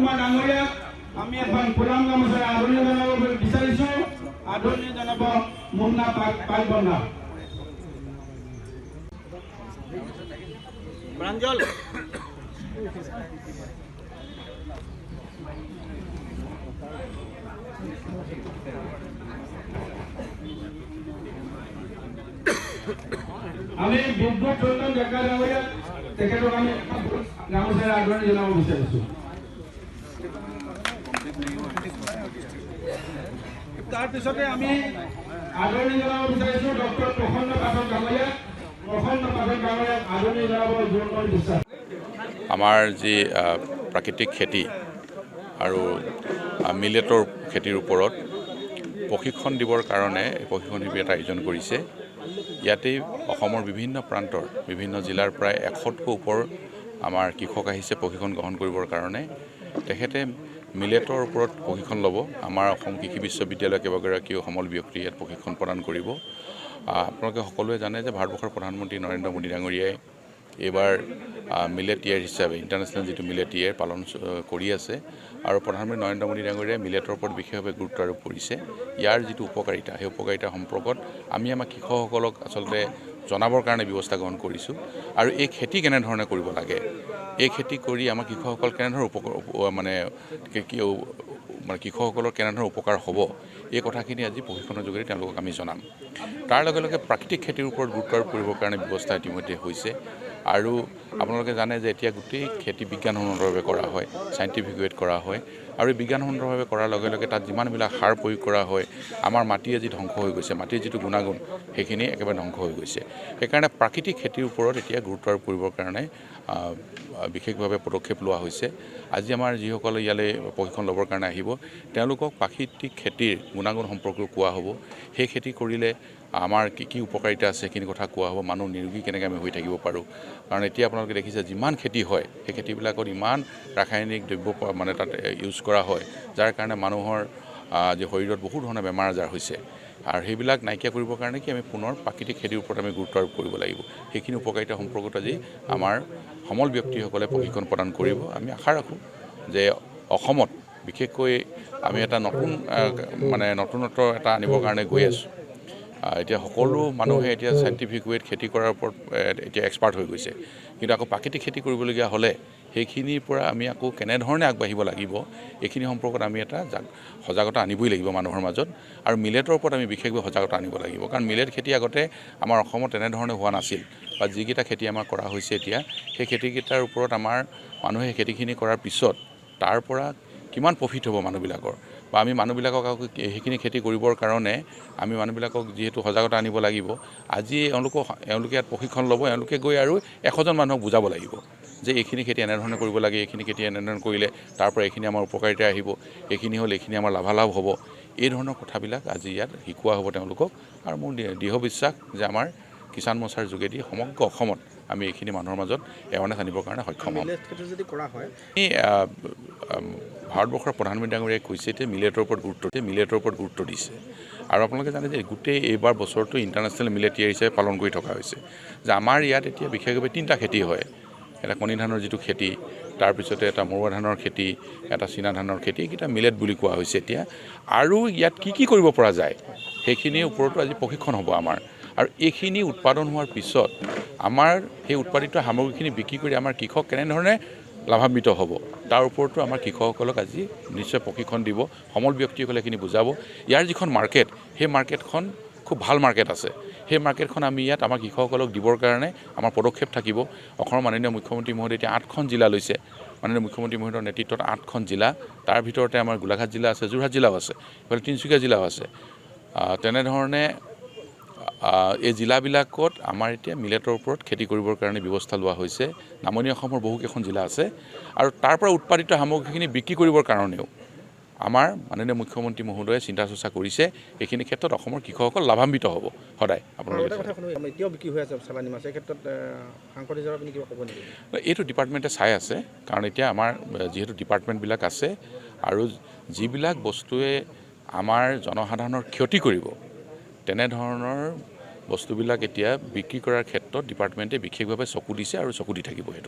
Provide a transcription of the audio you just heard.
কুমাৰ ডাঙৰীয়াক আমি এখন ফুলাম গামোচাৰে আদৰণি জনাব বিচাৰিছোঁ। আদৰণি জনাব মুন্না পাইবন্ধা। প্ৰাঞ্জল আমি বিদ্যুৎ চন্দন ডেকা ডাঙৰীয়া তেখেতক আমি গামোচাৰে আদৰণি জনাব বিচাৰিছোঁ। তাৰপিছতে আমি আদৰণি জনাব বিচাৰিছোঁ ডক্টৰ প্ৰসন্ন পাঠক ডাঙৰীয়াক। প্ৰসন্ন পাঠক ডাঙৰীয়াক আদৰণি জনাব জোৰমন বিশ্বাস। আমাৰ যি প্ৰাকৃতিক খেতি আৰু মিলেটৰ খেতিৰ ওপৰত প্ৰশিক্ষণ দিবৰ কাৰণে প্ৰশিক্ষণ শিবিৰ এটা আয়োজন কৰিছে। ইয়াতেই অসমৰ বিভিন্ন প্ৰান্তৰ বিভিন্ন জিলাৰ প্ৰায় 100তকৈ ওপৰ আমাৰ কৃষক আহিছে প্ৰশিক্ষণ গ্ৰহণ কৰিবৰ কাৰণে। তেখেতে মিলেটৰ ওপৰত প্ৰশিক্ষণ ল'ব। আমাৰ অসম কৃষি বিশ্ববিদ্যালয়ৰ কেইবাগৰাকীও সমল ব্যক্তি ইয়াত প্ৰশিক্ষণ প্ৰদান কৰিব। আপোনালোকে সকলোৱে জানে যে ভাৰতবৰ্ষৰ প্ৰধানমন্ত্ৰী নৰেন্দ্ৰ মোদী ডাঙৰীয়াই এইবাৰ মিলেট ইয়েৰ হিচাপে ইণ্টাৰনেশ্যনেল যিটো মিলেট ইয়েৰ পালন কৰি আছে আৰু প্ৰধানমন্ত্ৰী নৰেন্দ্ৰ মোদী ডাঙৰীয়াই মিলেটৰ ওপৰত বিশেষভাৱে গুৰুত্ব আৰোপ কৰিছে। ইয়াৰ যিটো উপকাৰিতা সেই উপকাৰিতা সম্পৰ্কত আমি আমাৰ কৃষকসকলক আচলতে জনাবৰ কাৰণে ব্যৱস্থা গ্ৰহণ কৰিছোঁ। আৰু এই খেতি কেনেধৰণে কৰিব লাগে, এই খেতি কৰি আমাৰ কৃষকসকল কেনেধৰণৰ কৃষকসকলৰ কেনেধৰণৰ উপকাৰ হ'ব, এই কথাখিনি আজি প্ৰশিক্ষণৰ যোগেদি তেওঁলোকক আমি জনাম। তাৰ লগে লগে প্ৰাকৃতিক খেতিৰ ওপৰত গুৰুত্ব আৰোপ কৰিবৰ কাৰণে ব্যৱস্থা ইতিমধ্যে হৈছে। আৰু আপোনালোকে জানে যে এতিয়া গোটেই খেতি বিজ্ঞানসন্মতভাৱে কৰা হয়, চাইণ্টিফিক ৱেত কৰা হয়। আৰু বিজ্ঞানসন্মতভাৱে কৰাৰ লগে লগে তাত যিমানবিলাক সাৰ প্ৰয়োগ কৰা হয়, আমাৰ মাটি আজি ধ্বংস হৈ গৈছে, মাটিৰ যিটো গুণাগুণ সেইখিনি একেবাৰে ধ্বংস হৈ গৈছে। সেইকাৰণে প্ৰাকৃতিক খেতিৰ ওপৰত এতিয়া গুৰুত্ব আৰোপ কৰিবৰ কাৰণে বিশেষভাৱে পদক্ষেপ লোৱা হৈছে। আজি আমাৰ যিসকলে ইয়ালৈ প্ৰশিক্ষণ ল'বৰ কাৰণে আহিব, তেওঁলোকক প্ৰাকৃতিক খেতিৰ গুণাগুণ সম্পৰ্কেও কোৱা হ'ব। সেই খেতি কৰিলে আমাৰ কি কি উপকাৰিতা আছে সেইখিনি কথা কোৱা হ'ব। মানুহ নিৰোগী কেনেকৈ আমি হৈ থাকিব পাৰোঁ। কাৰণ এতিয়া আপোনালোকে দেখিছে যিমান খেতি হয় সেই খেতিবিলাকত ইমান ৰাসায়নিক দ্ৰব্য তাত ইউজ কৰা হয়, যাৰ কাৰণে মানুহৰ যি শৰীৰত বহু ধৰণৰ বেমাৰ আজাৰ হৈছে। আৰু সেইবিলাক নাইকিয়া কৰিবৰ কাৰণে কি আমি পুনৰ প্ৰাকৃতিক খেতিৰ ওপৰত আমি গুৰুত্ব আৰোপ কৰিব লাগিব। সেইখিনি উপকাৰিতা সম্পৰ্কত আজি আমাৰ সমল ব্যক্তিসকলে প্ৰশিক্ষণ প্ৰদান কৰিব। আমি আশা ৰাখোঁ যে অসমত বিশেষকৈ আমি এটা নতুনত্ব এটা আনিবৰ কাৰণে গৈ আছোঁ। এতিয়া সকলো মানুহে এতিয়া চাইণ্টিফিক ৱেত খেতি কৰাৰ ওপৰত এতিয়া এক্সপাৰ্ট হৈ গৈছে, কিন্তু আকৌ প্ৰাকৃতিক খেতি কৰিবলগীয়া হ'লে সেইখিনিৰ পৰা আমি আকৌ কেনেধৰণে আগবাঢ়িব লাগিব এইখিনি সম্পৰ্কত আমি এটা সজাগতা আনিবই লাগিব মানুহৰ মাজত। আৰু মিলেটৰ ওপৰত আমি বিশেষভাৱে সজাগতা আনিব লাগিব। কাৰণ মিলেট খেতি আগতে আমাৰ অসমত তেনেধৰণে হোৱা নাছিল, বা যিকেইটা খেতি আমাৰ কৰা হৈছে এতিয়া সেই খেতিকেইটাৰ ওপৰত আমাৰ মানুহে সেই খেতিখিনি কৰাৰ পিছত তাৰ পৰা কিমান প্ৰফিট হ'ব মানুহবিলাকৰ, বা আমি মানুহবিলাকক আকৌ সেইখিনি খেতি কৰিবৰ কাৰণে আমি মানুহবিলাকক যিহেতু সজাগতা আনিব লাগিব। আজি এওঁলোকে ইয়াত প্ৰশিক্ষণ ল'ব, এওঁলোকে গৈ আৰু 100জন মানুহক বুজাব লাগিব যে এইখিনি খেতি এনেধৰণে কৰিব লাগে, এইখিনি খেতি এনেধৰণে কৰিলে তাৰ পৰা এইখিনি আমাৰ উপকাৰিতা আহিব, এইখিনি হ'ল এইখিনি আমাৰ লাভালাভ হ'ব। এই ধৰণৰ কথাবিলাক আজি ইয়াত শিকোৱা হ'ব তেওঁলোকক। আৰু মোৰ দৃঢ় বিশ্বাস যে আমাৰ কিষাণ মৰ্চাৰ যোগেদি সমগ্ৰ অসমত আমি এইখিনি মানুহৰ মাজত এৱাৰনেছ আনিবৰ কাৰণে সক্ষম হ'ম। ভাৰতবৰ্ষৰ প্ৰধানমন্ত্ৰী ডাঙৰীয়াই কৈছে যে মিলেটৰ ওপৰত গুৰুত্ব দিছে। আৰু আপোনালোকে জানে যে গোটেই এইবাৰ বছৰটো ইণ্টাৰনেশ্যনেল মিলেট ইয়েৰ হিচাপে পালন কৰি থকা হৈছে। যে আমাৰ ইয়াত এতিয়া বিশেষভাৱে 3টা খেতি হয়। এটা কণী ধানৰ যিটো খেতি, তাৰপিছতে এটা মৰুৱা ধানৰ খেতি, এটা চীনা ধানৰ খেতি, এইকেইটা মিলেট বুলি কোৱা হৈছে এতিয়া। আৰু ইয়াত কি কৰিব পৰা যায় সেইখিনিৰ ওপৰতো আজি প্ৰশিক্ষণ হ'ব আমাৰ। আৰু এইখিনি উৎপাদন হোৱাৰ পিছত আমাৰ সেই উৎপাদিত সামগ্ৰীখিনি বিক্ৰী কৰি আমাৰ কৃষক কেনেধৰণে লাভান্বিত হ'ব তাৰ ওপৰতো আমাৰ কৃষকসকলক আজি নিশ্চয় প্ৰশিক্ষণ দিব। সমল ব্যক্তিসকলে এইখিনি বুজাব। ইয়াৰ যিখন মাৰ্কেট, সেই মাৰ্কেটখন খুব ভাল মাৰ্কেট আছে। সেই মাৰ্কেটখন আমি ইয়াত আমাৰ কৃষকসকলক দিবৰ কাৰণে আমাৰ পদক্ষেপ থাকিব। অসমৰ মাননীয় মুখ্যমন্ত্ৰী মহোদয় এতিয়া 8খন জিলা লৈছে। মাননীয় মুখ্যমন্ত্ৰী মহোদয়ৰ নেতৃত্বত 8খন জিলা, তাৰ ভিতৰতে আমাৰ গোলাঘাট জিলা আছে, যোৰহাট জিলাও আছে, এইফালে তিনিচুকীয়া জিলাও আছে। তেনেধৰণে এই জিলাবিলাকত আমাৰ এতিয়া মিলেটৰ ওপৰত খেতি কৰিবৰ কাৰণে ব্যৱস্থা লোৱা হৈছে। নামনি অসমৰ বহুকেইখন জিলা আছে। আৰু তাৰ পৰা উৎপাদিত সামগ্ৰীখিনি বিক্ৰী কৰিবৰ কাৰণেও আমাৰ মাননীয় মুখ্যমন্ত্ৰী মহোদয়ে চিন্তা চৰ্চা কৰিছে। এইখিনি ক্ষেত্ৰত অসমৰ কৃষকসকল লাভান্বিত হ'ব সদায়। এইটো ডিপাৰ্টমেণ্টে চাই আছে, কাৰণ এতিয়া আমাৰ যিহেতু ডিপাৰ্টমেণ্টবিলাক আছে আৰু যিবিলাক বস্তুৱে আমাৰ জনসাধাৰণৰ ক্ষতি কৰিব তেনেধৰণৰ বস্তুবিলাক এতিয়া বিক্ৰী কৰাৰ ক্ষেত্ৰত ডিপাৰ্টমেণ্টে বিশেষভাৱে চকু দিছে আৰু চকু দি থাকিব। সেইটো